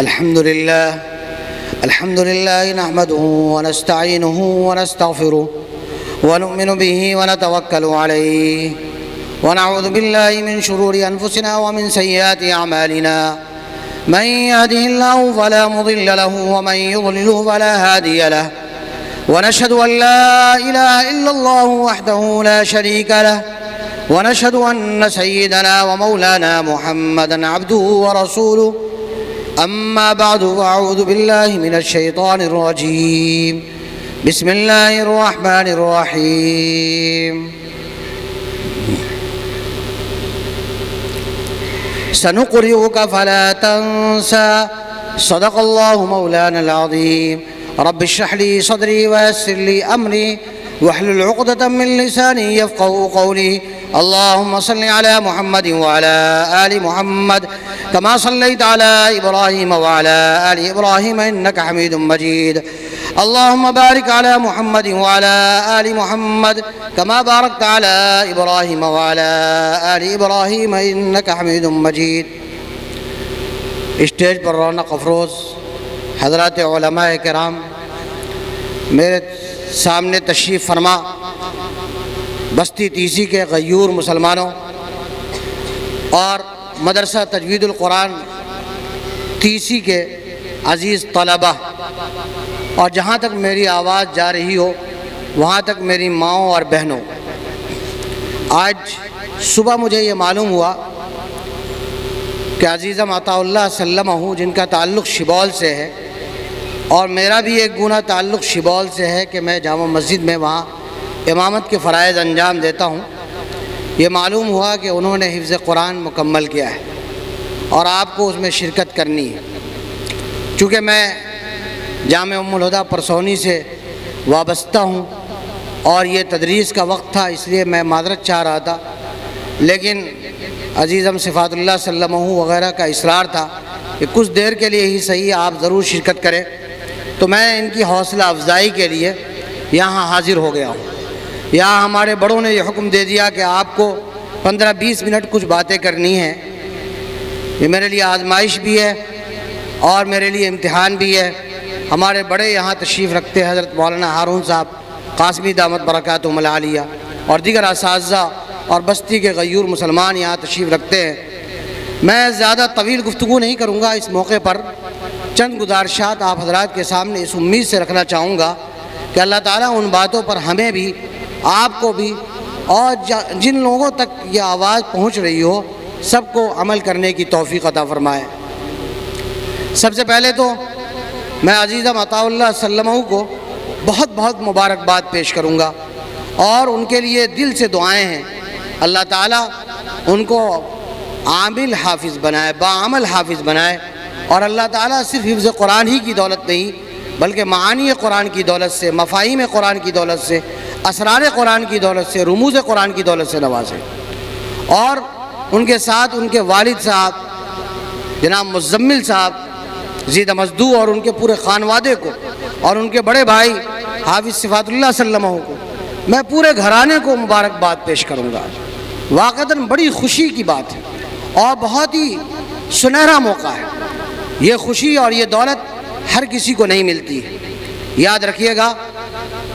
الحمد لله نحمده ونستعينه ونستغفره ونؤمن به ونتوكل عليه ونعوذ بالله من شرور أنفسنا ومن سيئات أعمالنا من يهده الله فلا مضل له ومن يضلله فلا هادي له ونشهد أن لا إله إلا الله وحده لا شريك له ونشهد أن سيدنا ومولانا محمدًا عبده ورسوله أما بعد فأعوذ بالله من الشيطان الرجيم بسم الله الرحمن الرحيم سنقرئك فلا تنسى صدق الله مولانا العظيم رب اشرح لي صدري ويسر لي أمري واحلل عقدة من لساني يفقهوا قولي اللهم صل على محمد وعلى آل محمد كما صليت على إبراهيم وعلى آل إبراهيم إنك حميد مجيد اللهم بارك على محمد وعلى آل محمد كما باركت على إبراهيم وعلى آل إبراهيم إنك حميد مجيد. اسٹیج پر رونق افروز حضرات علماء کرام، میرے سامنے تشریف فرما بستی تیسی کے غیور مسلمانوں اور مدرسہ تجوید القرآن تیسی کے عزیز طلبہ، اور جہاں تک میری آواز جا رہی ہو وہاں تک میری ماؤں اور بہنوں، آج صبح مجھے یہ معلوم ہوا کہ عزیزم عطا اللہ سلمہ جن کا تعلق شبول سے ہے، اور میرا بھی ایک گنا تعلق شبول سے ہے کہ میں جامع مسجد میں وہاں امامت کے فرائض انجام دیتا ہوں. یہ معلوم ہوا کہ انہوں نے حفظ قرآن مکمل کیا ہے اور آپ کو اس میں شرکت کرنی ہے. چونکہ میں جامع ام الہدیٰ پرسونی سے وابستہ ہوں اور یہ تدریس کا وقت تھا، اس لیے میں معذرت چاہ رہا تھا، لیکن عزیزم صفات اللہ سلمہ وغیرہ کا اصرار تھا کہ کچھ دیر کے لیے ہی صحیح آپ ضرور شرکت کریں، تو میں ان کی حوصلہ افزائی کے لیے یہاں حاضر ہو گیا ہوں. یہاں ہمارے بڑوں نے یہ حکم دے دیا کہ آپ کو 15-20 منٹ کچھ باتیں کرنی ہیں. یہ میرے لیے آزمائش بھی ہے اور میرے لیے امتحان بھی ہے. ہمارے بڑے یہاں تشریف رکھتے ہیں حضرت مولانا ہارون صاحب قاسمی دامت برکاتہم العالیہ، اور دیگر اساتذہ اور بستی کے غیور مسلمان یہاں تشریف رکھتے ہیں. میں زیادہ طویل گفتگو نہیں کروں گا. اس موقع پر چند گزارشات آپ حضرات کے سامنے اس امید سے رکھنا چاہوں گا کہ اللہ تعالیٰ ان باتوں پر ہمیں بھی، آپ کو بھی، اور جن لوگوں تک یہ آواز پہنچ رہی ہو سب کو عمل کرنے کی توفیق عطا فرمائے. سب سے پہلے تو میں عزیزم عطا اللہ سلمہ کو بہت بہت مبارکباد پیش کروں گا اور ان کے لیے دل سے دعائیں ہیں. اللہ تعالیٰ ان کو عامل حافظ بنائے، باعمل حافظ بنائے، اور اللہ تعالیٰ صرف حفظ قرآن ہی کی دولت نہیں بلکہ معانی قرآن کی دولت سے، مفاہیم قرآن کی دولت سے، اسرار قرآن کی دولت سے، رموز قرآن کی دولت سے نوازے. اور ان کے ساتھ ان کے والد صاحب جناب مزمل صاحب زید مزدو اور ان کے پورے خانوادے کو، اور ان کے بڑے بھائی حافظ صفات اللہ سلمہ کو، میں پورے گھرانے کو مبارکباد پیش کروں گا. واقعتاً بڑی خوشی کی بات ہے اور بہت ہی سنہرا موقع ہے. یہ خوشی اور یہ دولت ہر کسی کو نہیں ملتی ہے. یاد رکھیے گا،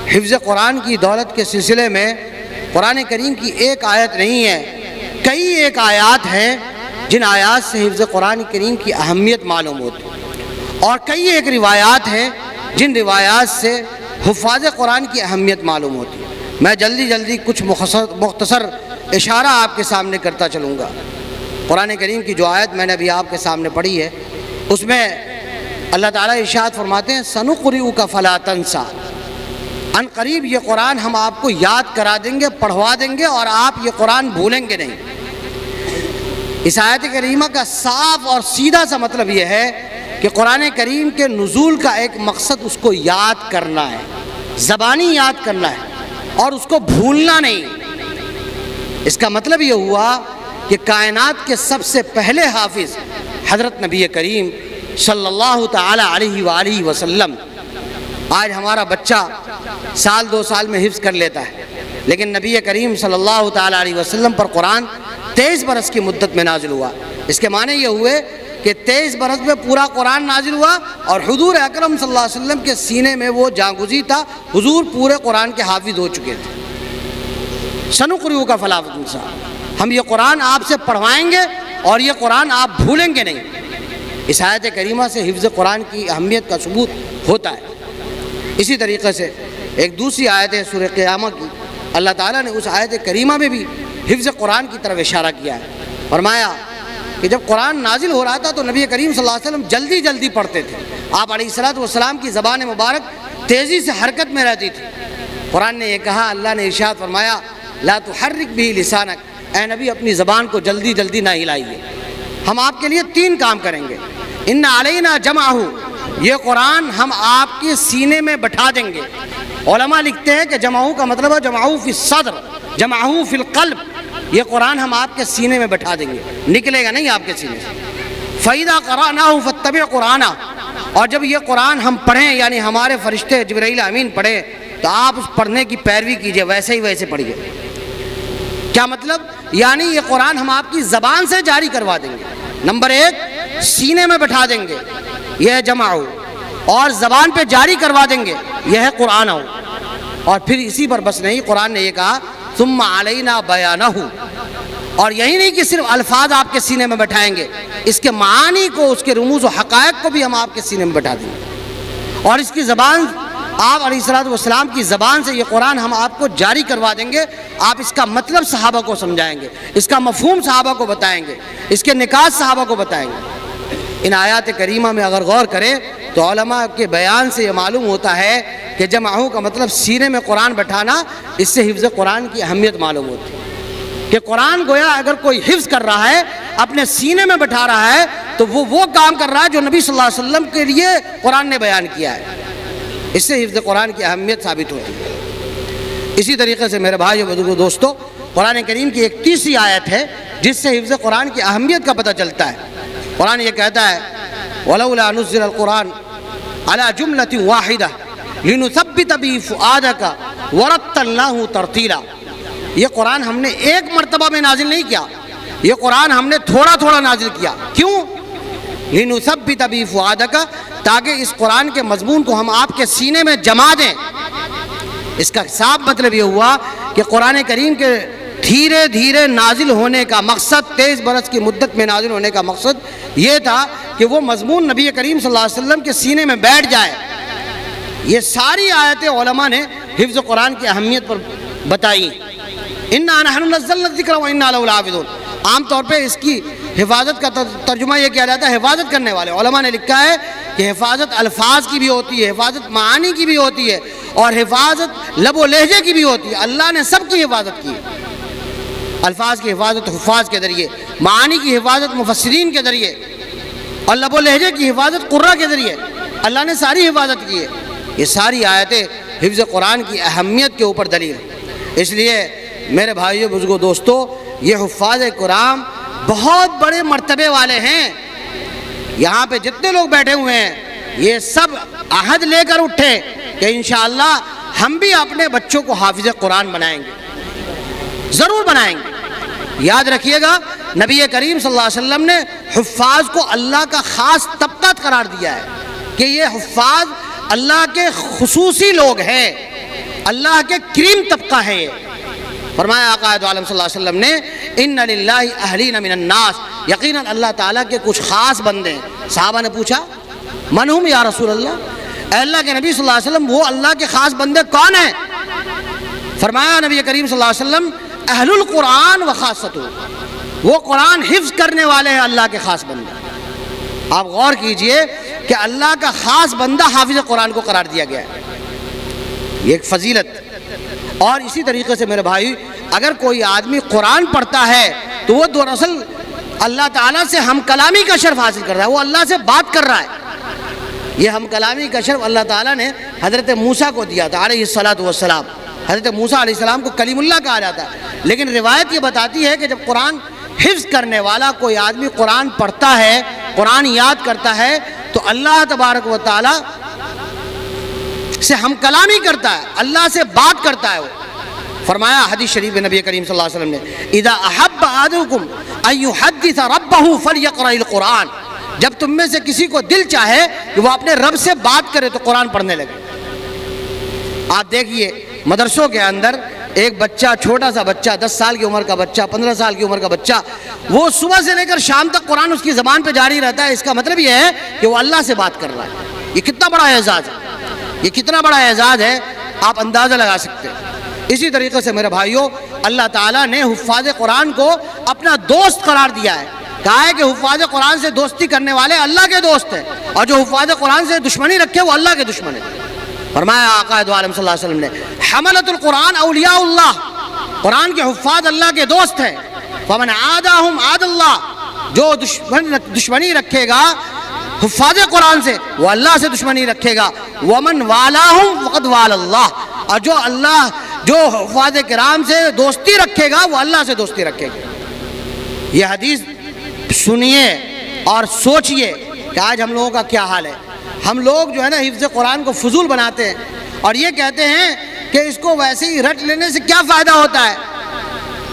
حفظ قرآن کی دولت کے سلسلے میں قرآن کریم کی ایک آیت نہیں ہے، کئی ایک آیات ہیں جن آیات سے حفظ قرآن کریم کی اہمیت معلوم ہوتی ہے، اور کئی ایک روایات ہیں جن روایات سے حفاظ قرآن کی اہمیت معلوم ہوتی ہے. میں جلدی کچھ مختصر اشارہ آپ کے سامنے کرتا چلوں گا. قرآن کریم کی جو آیت میں نے ابھی آپ کے سامنے پڑھی ہے اس میں اللہ تعالیٰ ارشاد فرماتے ہیں سنقرئک فلا تنسى، ان قریب یہ قرآن ہم آپ کو یاد کرا دیں گے، پڑھوا دیں گے، اور آپ یہ قرآن بھولیں گے نہیں. اس آیت کریمہ کا صاف اور سیدھا سا مطلب یہ ہے کہ قرآن کریم کے نزول کا ایک مقصد اس کو یاد کرنا ہے، زبانی یاد کرنا ہے، اور اس کو بھولنا نہیں. اس کا مطلب یہ ہوا کہ کائنات کے سب سے پہلے حافظ حضرت نبی کریم صلی اللہ تعالی علیہ وآلہ وسلم. آج ہمارا بچہ سال 2 سال میں حفظ کر لیتا ہے، لیکن نبی کریم صلی اللہ تعالی علیہ وسلم پر قرآن 23 برس کی مدت میں نازل ہوا. اس کے معنی یہ ہوئے کہ 23 برس میں پورا قرآن نازل ہوا اور حضور اکرم صلی اللہ علیہ وسلم کے سینے میں وہ جاگزی تھا، حضور پورے قرآن کے حافظ ہو چکے تھے۔ سنقرئک فلا تنسیٰ، ہم یہ قرآن آپ سے پڑھوائیں گے اور یہ قرآن آپ بھولیں گے نہیں۔ اس آیت کریمہ سے حفظ قرآن کی اہمیت کا ثبوت ہوتا ہے۔ اسی طریقے سے ایک دوسری آیت ہے سورہ قیامہ کی، اللہ تعالیٰ نے اس آیت کریمہ میں بھی حفظ قرآن کی طرف اشارہ کیا ہے۔ فرمایا کہ جب قرآن نازل ہو رہا تھا تو نبی کریم صلی اللہ علیہ وسلم جلدی جلدی پڑھتے تھے۔ آپ علیہ الصلوۃ والسلام کی زبان مبارک تیزی سے حرکت میں رہتی تھی۔ قرآن نے یہ کہا، اللہ نے ارشاد فرمایا لا تحرک بہ لسانک، اے نبی اپنی زبان کو جلدی جلدی نہ ہلائیے، ہم آپ کے لیے 3 کام کریں گے۔ ان علینا جمعہ، یہ قرآن ہم آپ کے سینے میں بٹھا دیں گے۔ علماء لکھتے ہیں کہ جمعہ کا مطلب ہے جمعہ فی الصدر، جمعہ فی القلب، یہ قرآن ہم آپ کے سینے میں بٹھا دیں گے، نکلے گا نہیں آپ کے سینے سے۔ فَإِذَا قَرَأْنَاهُ فَاتَّبِعْ قُرْآنَهُ، اور جب یہ قرآن ہم پڑھیں یعنی ہمارے فرشتے جبرائیل امین پڑھیں تو آپ اس پڑھنے کی پیروی کیجئے، ویسے ہی ویسے پڑھیے۔ کیا مطلب؟ یعنی یہ قرآن ہم آپ کی زبان سے جاری کروا دیں گے۔ نمبر 1 سینے میں بٹھا دیں گے، یہ ہے جمع، اور زبان پہ جاری کروا دیں گے، یہ ہے قرآن۔ اور پھر اسی پر بس نہیں، قرآن نے یہ کہا ثم علینا بیانہ، اور یہی نہیں کہ صرف الفاظ آپ کے سینے میں بٹھائیں گے، اس کے معانی کو، اس کے رموز و حقائق کو بھی ہم آپ کے سینے میں بٹھا دیں گے، اور اس کی زبان، آپ علیہ الصلوۃ والسلام کی زبان سے یہ قرآن ہم آپ کو جاری کروا دیں گے۔ آپ اس کا مطلب صحابہ کو سمجھائیں گے، اس کا مفہوم صحابہ کو بتائیں گے، اس کے نکات صحابہ کو بتائیں گے۔ ان آیات کریمہ میں اگر غور کریں تو علماء کے بیان سے یہ معلوم ہوتا ہے کہ جمعہ کا مطلب سینے میں قرآن بٹھانا، اس سے حفظ قرآن کی اہمیت معلوم ہوتی ہے کہ قرآن گویا اگر کوئی حفظ کر رہا ہے، اپنے سینے میں بٹھا رہا ہے، تو وہ کام کر رہا ہے جو نبی صلی اللہ علیہ وسلم کے لیے قرآن نے بیان کیا ہے۔ اس سے حفظ قرآن کی اہمیت ثابت ہوتی ہے۔ اسی طریقے سے میرے بھائیو بزرگو دوستو، قرآن کریم کی ایک تیسری آیت ہے جس سے حفظ قرآن کی اہمیت کا پتہ چلتا ہے۔ قرآن یہ کہتا ہے وَلَوْلَا نُزِّلَ الْقُرْآنُ عَلَى جُمْلَةٍ وَاحِدَةٍ لِنُثَبِّتَ بِهِ فُؤَادَكَ وَرَتَّلْنَاهُ تَرْتِيلًا، یہ قرآن ہم نے ایک مرتبہ میں نازل نہیں کیا، یہ قرآن ہم نے تھوڑا تھوڑا نازل کیا۔ کیوں؟ لِنُثَبِّتَ بِهِ فُؤَادَكَ، تاکہ اس قرآن کے مضمون کو ہم آپ کے سینے میں جما دیں۔ اس کا صاف مطلب یہ ہوا کہ قرآن کریم کے دھیرے دھیرے نازل ہونے کا مقصد، 23 برس کی مدت میں نازل ہونے کا مقصد یہ تھا کہ وہ مضمون نبی کریم صلی اللہ علیہ وسلم کے سینے میں بیٹھ جائے۔ یہ ساری آیتیں علماء نے حفظ قرآن کی اہمیت پر بتائی۔ اِنَّا نَحْنُ نَزَّلْنَا الذِّكْرَ وَإِنَّا لَهُ لَحَافِظُونَ، عام طور پہ اس کی حفاظت کا ترجمہ یہ کیا جاتا ہے حفاظت کرنے والے۔ علماء نے لکھا ہے کہ حفاظت الفاظ کی بھی ہوتی ہے، حفاظت معانی کی بھی ہوتی ہے، اور حفاظت لب و لہجے کی بھی ہوتی ہے۔ اللہ نے سب کی حفاظت کی ہے۔ الفاظ کی حفاظت حفاظ کے ذریعے، معانی کی حفاظت مفسرین کے ذریعے، اور لب و لہجے کی حفاظت قراء کے ذریعے، اللہ نے ساری حفاظت کی ہے۔ یہ ساری آیتیں حفظ قرآن کی اہمیت کے اوپر دلیل ہے۔ اس لیے میرے بھائیو بزرگو دوستو، یہ حفاظ قرآن بہت بڑے مرتبے والے ہیں۔ یہاں پہ جتنے لوگ بیٹھے ہوئے ہیں یہ سب عہد لے کر اٹھے کہ انشاءاللہ ہم بھی اپنے بچوں کو حافظ قرآن بنائیں گے، ضرور بنائیں گے۔ یاد رکھیے گا نبی کریم صلی اللہ علیہ وسلم نے حفاظ کو اللہ کا خاص طبقہ قرار دیا ہے کہ یہ حفاظ اللہ کے خصوصی لوگ ہیں، اللہ کے کریم طبقہ ہے یہ۔ فرمایا آقا عالم صلی اللہ علیہ وسلم نے ان للہ اہلین من الناس، یقیناً اللہ تعالیٰ کے کچھ خاص بندے ہیں۔ صحابہ نے پوچھا من ہم یا رسول اللہ، اے اللہ کے نبی صلی اللہ علیہ وسلم وہ اللہ کے خاص بندے کون ہیں؟ فرمایا نبی کریم صلی اللہ علیہ وسلم اہل القرآن و خاصتہ، وہ قرآن حفظ کرنے والے ہیں اللہ کے خاص بندے۔ آپ غور کیجئے کہ اللہ کا خاص بندہ حافظ قرآن کو قرار دیا گیا ہے، یہ ایک فضیلت۔ اور اسی طریقے سے میرے بھائی اگر کوئی آدمی قرآن پڑھتا ہے تو وہ دراصل اللہ تعالیٰ سے ہم کلامی کا شرف حاصل کر رہا ہے، وہ اللہ سے بات کر رہا ہے۔ یہ ہم کلامی کا شرف اللہ تعالیٰ نے حضرت موسیٰ کو دیا تھا علیہ الصلاۃ والسلام۔ حضرت موسیٰ علیہ السلام کو کلیم اللہ کہا جاتا ہے، لیکن روایت یہ بتاتی ہے کہ جب قرآن حفظ کرنے والا کوئی آدمی قرآن پڑھتا ہے، قرآن یاد کرتا ہے، تو اللہ تبارک و تعالیٰ سے ہم کلامی کرتا ہے، اللہ سے بات کرتا ہے۔ وہ فرمایا حدیث شریف میں نبی کریم صلی اللہ علیہ وسلم نے اذا احب احدکم ان یحدث ربہ فلیقرأ القرآن، جب تم میں سے کسی کو دل چاہے کہ وہ اپنے رب سے بات کرے تو قرآن پڑھنے لگے۔ آپ دیکھیے مدرسوں کے اندر ایک بچہ، چھوٹا سا بچہ، 10 سال کی عمر کا بچہ، 15 سال کی عمر کا بچہ، وہ صبح سے لے کر شام تک قرآن اس کی زبان پہ جاری رہتا ہے۔ اس کا مطلب یہ ہے کہ وہ اللہ سے بات کر رہا ہے۔ یہ کتنا بڑا اعزاز ہے، یہ کتنا بڑا اعزاز ہے، آپ اندازہ لگا سکتے ہیں۔ اسی طریقے سے میرے بھائیوں، اللہ تعالیٰ نے حفاظ قرآن کو اپنا دوست قرار دیا ہے۔ کہا ہے کہ حفاظ قرآن سے دوستی کرنے والے اللہ کے دوست ہیں، اور جو حفاظ قرآن سے دشمنی رکھے وہ اللہ کے دشمن ہیں۔ فرمایا آقا دو عالم صلی اللہ علیہ وسلم نے، حملۃ القرآن اولیاء اللہ، قرآن کے حفاظ اللہ کے دوست ہیں۔ فمن عاداہم عاد اللہ، جو دشمنی رکھے گا حفاظ قرآن سے وہ اللہ سے دشمنی رکھے گا۔ ومن والاہم فقد وال اللہ، اور جو حفاظ کرام سے دوستی رکھے گا وہ اللہ سے دوستی رکھے گا۔ یہ حدیث سنیے اور سوچئے کہ آج ہم لوگوں کا کیا حال ہے۔ ہم لوگ جو ہے نا حفظ قرآن کو فضول بناتے ہیں اور یہ کہتے ہیں کہ اس کو ویسے ہی رٹ لینے سے کیا فائدہ ہوتا ہے۔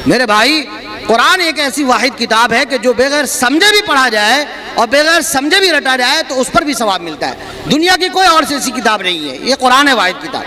میرے بھائی، قرآن ایک ایسی واحد کتاب ہے کہ جو بغیر سمجھے بھی پڑھا جائے اور بغیر سمجھے بھی رٹا جائے تو اس پر بھی ثواب ملتا ہے۔ دنیا کی کوئی اور ایسی کتاب نہیں ہے، یہ قرآن ہے واحد کتاب۔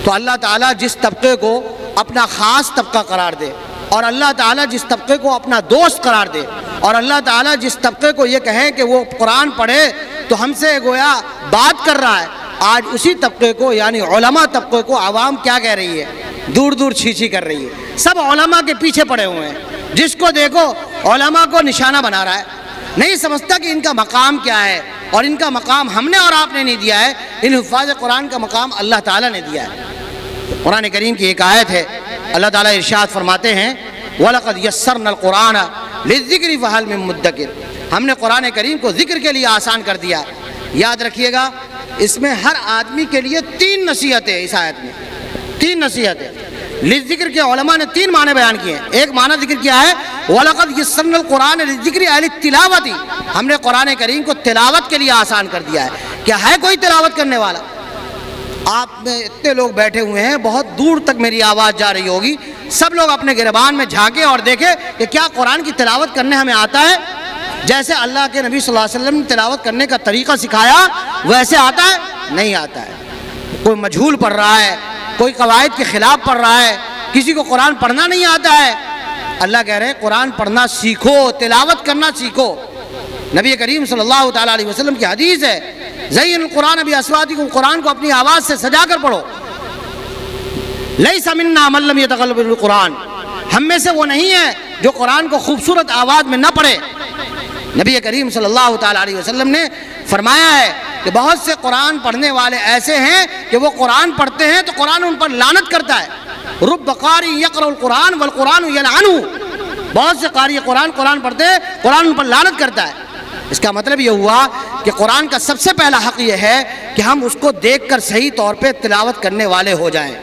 تو اللہ تعالیٰ جس طبقے کو اپنا خاص طبقہ قرار دے، اور اللہ تعالیٰ جس طبقے کو اپنا دوست قرار دے، اور اللہ تعالیٰ جس طبقے کو یہ کہے کہ وہ قرآن پڑھے تو ہم سے گویا بات کر رہا ہے، آج اسی طبقے کو یعنی علماء طبقے کو عوام کیا کہہ رہی ہے؟ دور دور چھیچھی کر رہی ہے۔ سب علماء کے پیچھے پڑے ہوئے ہیں، جس کو دیکھو علماء کو نشانہ بنا رہا ہے، نہیں سمجھتا کہ ان کا مقام کیا ہے، اور ان کا مقام ہم نے اور آپ نے نہیں دیا ہے، ان حفاظ قرآن کا مقام اللہ تعالیٰ نے دیا ہے۔ قرآن کریم کی ایک آیت ہے، اللہ تعالیٰ ارشاد فرماتے ہیں وَلَقَدْ يَسَّرْنَا الْقُرْآنَ لِلذِّكْرِ فَهَلْ مِن مُدَّكِرٍ، ہم نے قرآن کریم کو ذکر کے لیے آسان کر دیا۔ یاد رکھیے گا، اس میں ہر آدمی کے لیے 3 نصیحتیں، اس آیت میں 3 نصیحتیں۔ للذکر کے علماء نے 3 معنی بیان کیے ہیں۔ ایک معنی ذکر کیا ہے وَلَقَدْ يَسَّرْنَا الْقُرْآنَ لِلذِّكْرِ أَيْ لِلتِّلَاوَةِ، ہم نے قرآن کریم کو تلاوت کے لیے آسان کر دیا ہے۔ کیا ہے کوئی تلاوت کرنے والا؟ آپ میں اتنے لوگ بیٹھے ہوئے ہیں، بہت دور تک میری آواز جا رہی ہوگی، سب لوگ اپنے گریبان میں جھانکے اور دیکھے کہ کیا قرآن کی تلاوت کرنے ہمیں آتا ہے؟ جیسے اللہ کے نبی صلی اللہ علیہ وسلم نے تلاوت کرنے کا طریقہ سکھایا ویسے آتا ہے؟ نہیں آتا ہے۔ کوئی مجہول پڑھ رہا ہے، کوئی قواعد کے خلاف پڑھ رہا ہے، کسی کو قرآن پڑھنا نہیں آتا ہے۔ اللہ کہہ رہے ہیں قرآن پڑھنا سیکھو، تلاوت کرنا سیکھو۔ نبی کریم صلی اللہ تعالیٰ علیہ وسلم کی حدیث ہے زین القرآن بأصواتکم، قرآن کو اپنی آواز سے سجا کر پڑھو۔ لیس منا من لم یتغلب بالقرآن، ہم میں سے وہ نہیں ہے جو قرآن کو خوبصورت آواز میں نہ پڑھے۔ نبی کریم صلی اللہ تعالیٰ علیہ وسلم نے فرمایا ہے کہ بہت سے قرآن پڑھنے والے ایسے ہیں کہ وہ قرآن پڑھتے ہیں تو قرآن ان پر لعنت کرتا ہے۔ رب قاری یقرأ القرآن والقرآن یلعنہ، بہت سے قاری قرآن پڑھتے ہیں، قرآن ان پر لعنت کرتا ہے۔ اس کا مطلب یہ ہوا کہ قرآن کا سب سے پہلا حق یہ ہے کہ ہم اس کو دیکھ کر صحیح طور پہ تلاوت کرنے والے ہو جائیں،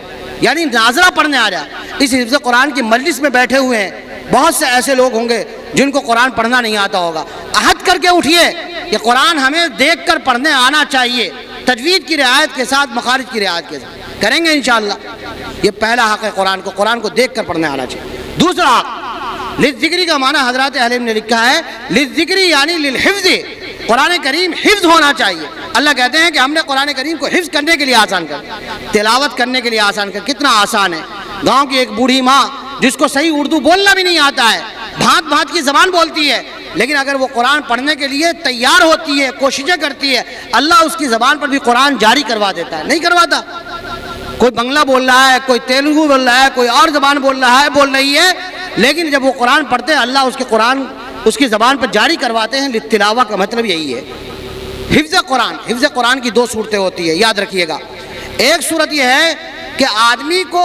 یعنی ناظرہ پڑھنے آ جائیں۔ اس حفظ قرآن کی مجلس میں بیٹھے ہوئے ہیں بہت سے ایسے لوگ ہوں گے جن کو قرآن پڑھنا نہیں آتا ہوگا، عہد کر کے اٹھیے کہ قرآن ہمیں دیکھ کر پڑھنے آنا چاہیے، تجوید کی رعایت کے ساتھ، مخارج کی رعایت کے ساتھ کریں گے انشاءاللہ۔ یہ پہلا حق ہے قرآن کو دیکھ کر پڑھنے آنا چاہیے۔ دوسرا حق للذکری کا معنی حضرات اہل علم نے لکھا ہے للذکری یعنی للحفظ، قرآن کریم حفظ ہونا چاہیے۔ اللہ کہتے ہیں کہ ہم نے قرآن کریم کو حفظ کرنے کے لیے آسان کر، تلاوت کرنے کے لیے آسان کر۔ کتنا آسان ہے! گاؤں کی ایک بوڑھی ماں جس کو صحیح اردو بولنا بھی نہیں آتا ہے، بھانت بھانت کی زبان بولتی ہے، لیکن اگر وہ قرآن پڑھنے کے لیے تیار ہوتی ہے، کوششیں کرتی ہے، اللہ اس کی زبان پر بھی قرآن جاری کروا دیتا ہے۔ نہیں کرواتا؟ کوئی بنگلہ بول رہا ہے، کوئی تیلگو بول رہا ہے، کوئی اور زبان بول رہی ہے، لیکن جب وہ قرآن پڑھتے ہیں اللہ اس کے قرآن اس کی زبان پر جاری کرواتے ہیں۔ للتلاوہ کا مطلب یہی ہے۔ حفظ قرآن کی 2 صورتیں ہوتی ہے، یاد رکھیے گا۔ ایک صورت یہ ہے کہ آدمی کو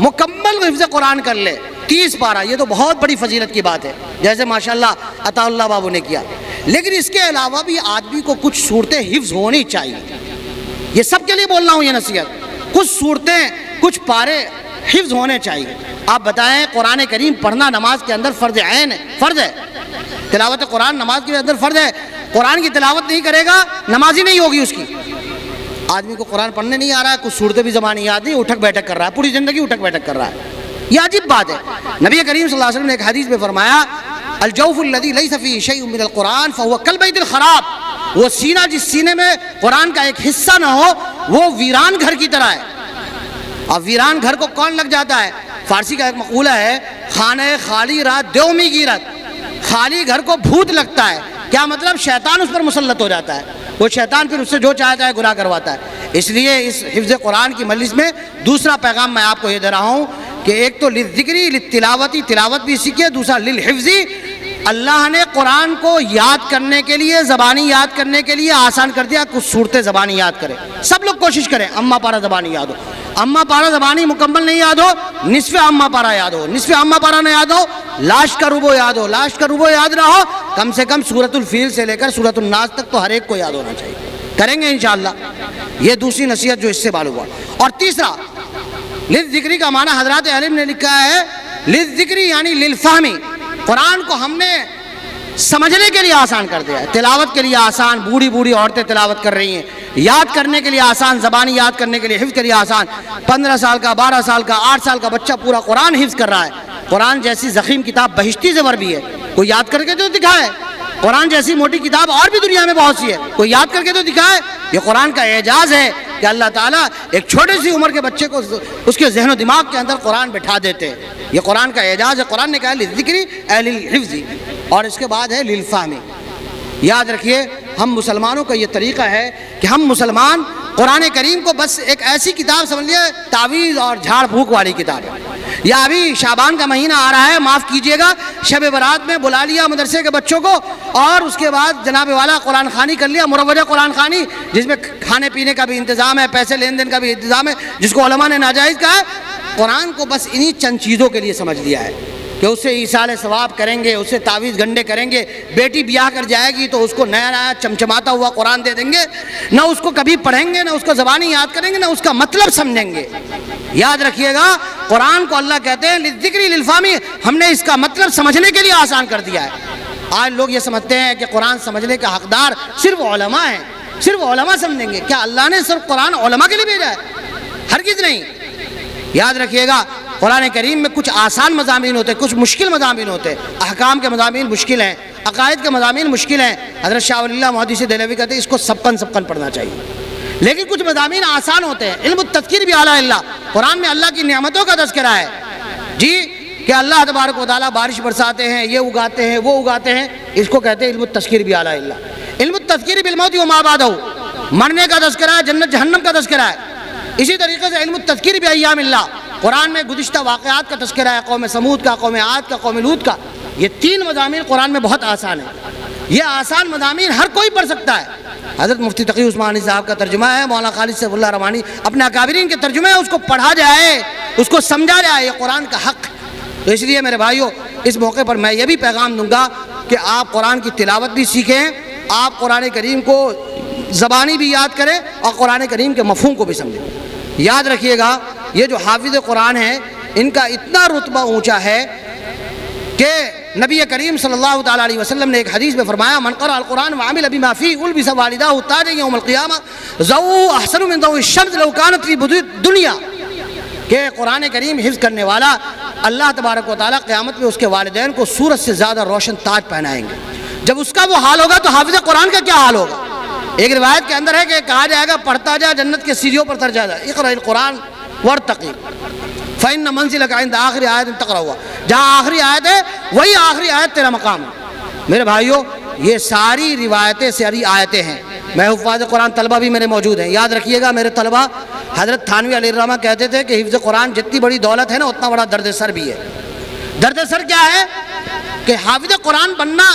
مکمل حفظ قرآن کر لے، 30 پارہ، یہ تو بہت بڑی فضیلت کی بات ہے، جیسے ماشاءاللہ عطا اللہ بابو نے کیا۔ لیکن اس کے علاوہ بھی آدمی کو کچھ صورتیں حفظ ہونی چاہیے۔ یہ سب کے لیے بول رہا ہوں یہ نصیحت، کچھ صورتیں، کچھ پارے حفظ ہونے چاہیے۔ آپ بتائیں قرآن کریم پڑھنا نماز کے اندر فرض عین ہے، فرض ہے۔ تلاوت قرآن نماز کے اندر فرض ہے۔ قرآن کی تلاوت نہیں کرے گا نماز ہی نہیں ہوگی اس کی۔ آدمی کو قرآن پڑھنے نہیں آ رہا ہے، کچھ صورتیں بھی زبان یاد نہیں، اٹھک بیٹھک کر رہا ہے، پوری زندگی اٹھک بیٹھک کر رہا ہے، یہ عجیب بات ہے۔ نبی کریم صلی اللہ علیہ وسلم نے ایک حدیث میں فرمایا الجوف الذی لیس فیہ شیء من القرآن فہو کالبیت الخراب، وہ سینہ جس سینے میں قرآن کا ایک حصہ نہ ہو وہ ویران گھر کی طرح ہے۔ اب ویران گھر کو کون لگ جاتا ہے؟ فارسی کا ایک مقولہ ہے، خانہ خالی رات دیو می گیرت، خالی گھر کو بھوت لگتا ہے۔ کیا مطلب؟ شیطان اس پر مسلط ہو جاتا ہے، وہ شیطان پھر اس سے جو چاہتا ہے گناہ کرواتا ہے۔ اس لیے اس حفظ قرآن کی مجلس میں دوسرا پیغام میں آپ کو یہ دے رہا ہوں کہ ایک تو للذکری للتلاوتی، تلاوت بھی سیکھیے، دوسرا للحفظی، اللہ نے قرآن کو یاد کرنے کے لیے، زبانی یاد کرنے کے لیے آسان کر دیا، کچھ صورتیں زبانی یاد کریں۔ سب لوگ کوشش کریں اما پارا زبانی یاد ہو، اما پارا زبانی مکمل نہیں یاد ہو، نصف اما پارا یاد ہو، نصف اما پارا نہ یاد ہو، لاش کا ربو یاد ہو، لاش کا ربو یاد نہ ہو، کم سے کم سورۃ الفیل سے لے کر سورۃ الناس تک تو ہر ایک کو یاد ہونا چاہیے۔ کریں گے انشاءاللہ، یہ دوسری نصیحت جو اس سے معلوم ہوا۔ اور تیسرا، للذکری کا معنی حضرات علم نے لکھا ہے للذکری یعنی للفہمی، قرآن کو ہم نے سمجھنے کے لیے آسان کر دیا ہے، تلاوت کے لیے آسان، بوڑھی بوڑھی عورتیں تلاوت کر رہی ہیں، یاد کرنے کے لیے آسان، زبانی یاد کرنے کے لیے، حفظ کے لیے آسان۔ 15 سال کا، 12 سال کا، 8 سال کا بچہ پورا قرآن حفظ کر رہا ہے۔ قرآن جیسی ضخیم کتاب بہشتی زبر بھی ہے، کوئی یاد کر کے تو دکھائے۔ قرآن جیسی موٹی کتاب اور بھی دنیا میں بہت سی ہے، کوئی یاد کر کے تو دکھائے۔ یہ قرآن کا اعجاز ہے کہ اللہ تعالیٰ ایک چھوٹی سی عمر کے بچے کو اس کے ذہن و دماغ کے اندر قرآن بٹھا دیتے ہیں۔ یہ قرآن کا اعجاز ہے۔ قرآن نے کہا للذکری اے للحفظ، اور اس کے بعد ہے للفہمی۔ یاد رکھیے، ہم مسلمانوں کا یہ طریقہ ہے کہ ہم مسلمان قرآن کریم کو بس ایک ایسی کتاب سمجھ لیے، تعویذ اور جھاڑ پھونک والی کتاب ہے۔ یا ابھی شعبان کا مہینہ آ رہا ہے، معاف کیجئے گا، شب برات میں بلا لیا مدرسے کے بچوں کو، اور اس کے بعد جناب والا قرآن خوانی کر لیا، مروجہ قرآن خوانی، جس میں کھانے پینے کا بھی انتظام ہے، پیسے لین دین کا بھی انتظام ہے، جس کو علماء نے ناجائز کہا ہے۔ قرآن کو بس انہی چند چیزوں کے لیے سمجھ لیا ہے کہ اس سے ایصال ثواب کریں گے، اس سے تعویذ گنڈے کریں گے، بیٹی بیاہ کر جائے گی تو اس کو نیا نیا چمچماتا ہوا قرآن دے دیں گے، نہ اس کو کبھی پڑھیں گے، نہ اس کو زبانی یاد کریں گے، نہ اس کا مطلب سمجھیں گے۔ یاد رکھیے گا، قرآن کو اللہ کہتے ہیں للذکری للفہمی، ہم نے اس کا مطلب سمجھنے کے لیے آسان کر دیا ہے۔ آج لوگ یہ سمجھتے ہیں کہ قرآن سمجھنے کا حقدار صرف علماء ہیں، صرف علماء سمجھیں گے۔ کیا اللہ نے صرف قرآن علماء کے لیے بھیجا ہے؟ ہرگز نہیں۔ یاد رکھیے گا، قرآن کریم میں کچھ آسان مضامین ہوتے ہیں، کچھ مشکل مضامین ہوتے ہیں۔ احکام کے مضامین مشکل ہیں، عقائد کے مضامین مشکل ہیں۔ حضرت شاہ ولی اللہ محدث دہلوی کہتے ہیں اس کو سبقن پڑھنا چاہیے۔ لیکن کچھ مضامین آسان ہوتے ہیں۔ علم التذکیر بھی اعلیٰ اللہ، قرآن میں اللہ کی نعمتوں کا تذکرہ ہے جی، کہ اللہ تبارک و تعالیٰ بارش برساتے ہیں، یہ اگاتے ہیں، وہ اگاتے ہیں، اس کو کہتے ہیں علم التذکیر بھی اعلیٰ اللہ۔ علم التذکیر بالموت وما بعدہ، مرنے کا تذکرہ ہے، جنت جہنم کا تذکرہ ہے۔ اسی طریقے سے علم التذکیر بھی ایام اللہ، قرآن میں گزشتہ واقعات کا تذکرہ ہے، قوم سمود کا، قوم عاد کا، قوم لوط کا۔ یہ 3 مضامین قرآن میں بہت آسان ہیں۔ یہ آسان مضامین ہر کوئی پڑھ سکتا ہے۔ حضرت مفتی تقی عثمانی صاحب کا ترجمہ ہے، مولانا خالد سیف اللہ رحمانی اپنے اکابرین کے ترجمے ہیں، اس کو پڑھا جائے، اس کو سمجھا جائے، یہ قرآن کا حق۔ تو اس لیے میرے بھائیوں، اس موقع پر میں یہ بھی پیغام دوں گا کہ آپ قرآن کی تلاوت بھی سیکھیں، آپ قرآن کریم کو زبانی بھی یاد کریں، اور قرآن کریم کے مفہوم کو بھی سمجھیں۔ یاد رکھیے گا، یہ جو حافظ قرآن ہیں، ان کا اتنا رتبہ اونچا ہے کہ نبی کریم صلی اللہ تعالیٰ علیہ وسلم نے ایک حدیث میں فرمایا من قرأ القرآن وعمل بما فيه البس والداه تاجا یوم القیامہ ضوء احسن من ضوء الشمس لو كانت في الدنيا، کہ قرآن کریم حفظ کرنے والا اللہ تبارک و تعالیٰ قیامت میں اس کے والدین کو سورج سے زیادہ روشن تاج پہنائیں گے۔ جب اس کا وہ حال ہوگا تو حافظ قرآن کا کیا حال ہوگا؟ ایک روایت کے اندر ہے کہ کہا جائے گا پڑھتا جا، جنت کے سیڑھیوں پر تر جا، اقرأ القرآن وارتقی فإن منزلك عند آخر آیت تقرأها، جہاں آخری آیت ہے وہی آخری آیت تیرا مقام ہے۔ میرے بھائیوں، یہ ساری روایتیں ساری آیتیں ہیں۔ میں حفاظ قرآن طلبہ بھی میرے موجود ہیں، یاد رکھیے گا میرے طلبہ، حضرت تھانوی علیہ الرحمہ کہتے تھے کہ حفظ قرآن جتنی بڑی دولت ہے نا، اتنا بڑا درد سر بھی ہے۔ درد سر کیا ہے؟ کہ حافظ قرآن بننا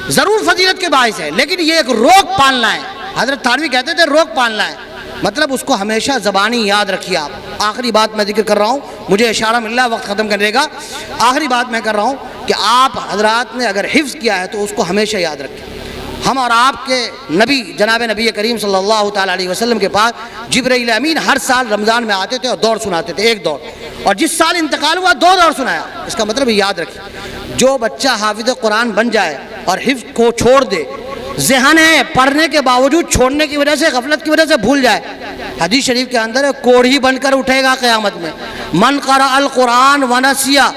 ضرور فضیلت کے باعث ہے، لیکن یہ ایک روک پالنا ہے۔ حضرت تھانوی کہتے تھے روک پالنا ہے، مطلب اس کو ہمیشہ زبانی یاد رکھیے آپ۔ آخری بات میں ذکر کر رہا ہوں، مجھے اشارہ مل رہا ہے وقت ختم کرنے کا، آخری بات میں کر رہا ہوں کہ آپ حضرات نے اگر حفظ کیا ہے تو اس کو ہمیشہ یاد رکھیں۔ ہم اور آپ کے نبی جناب نبی کریم صلی اللہ تعالیٰ علیہ وسلم کے پاس جبرائیل امین ہر سال رمضان میں آتے تھے اور دور سناتے تھے، ایک دور، اور جس سال انتقال ہوا 2 دور سنایا۔ اس کا مطلب یاد رکھیں، جو بچہ حافظ قرآن بن جائے اور حفظ کو چھوڑ دے، ذہن ہے پڑھنے کے باوجود چھوڑنے کی وجہ سے، غفلت کی وجہ سے بھول جائے، حدیث شریف کے اندر ہے کوڑھی بن کر اٹھے گا قیامت میں۔ من قرأ القرآن ونسیا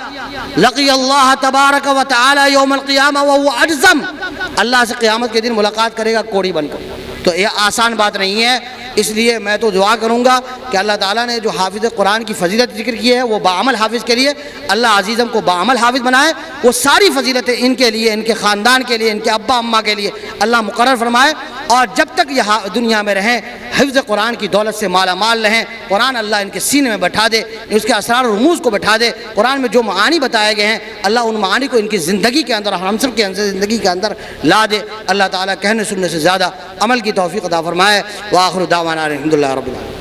لقی اللہ تبارک و تعالی یوم القیامہ وہو اجزم، اللہ سے قیامت کے دن ملاقات کرے گا کوڑی بن کر۔ تو یہ آسان بات نہیں ہے، اس لیے میں تو دعا کروں گا کہ اللہ تعالیٰ نے جو حافظ قرآن کی فضیلت ذکر کی ہے وہ باعمل حافظ کے لیے اللہ عزیزم کو باعمل حافظ بنائے، وہ ساری فضیلتیں ان کے لیے، ان کے خاندان کے لیے، ان کے ابا اماں کے لیے اللہ مقرر فرمائے، اور جب تک یہ دنیا میں رہیں حفظ قرآن کی دولت سے مالا مال رہیں، قرآن اللہ ان کے سینے میں بٹھا دے، اس کے اسرار و رموز کو بٹھا دے، قرآن میں جو معانی بتائے گئے ہیں اللہ ان معانی کو ان کی زندگی کے اندر، ہم سب کے زندگی کے اندر لا دے۔ اللہ تعالیٰ کہنے سننے سے زیادہ عمل کی توفیق عطا فرمائے۔ وآخر دعوانا الحمدللہ رب العالمین۔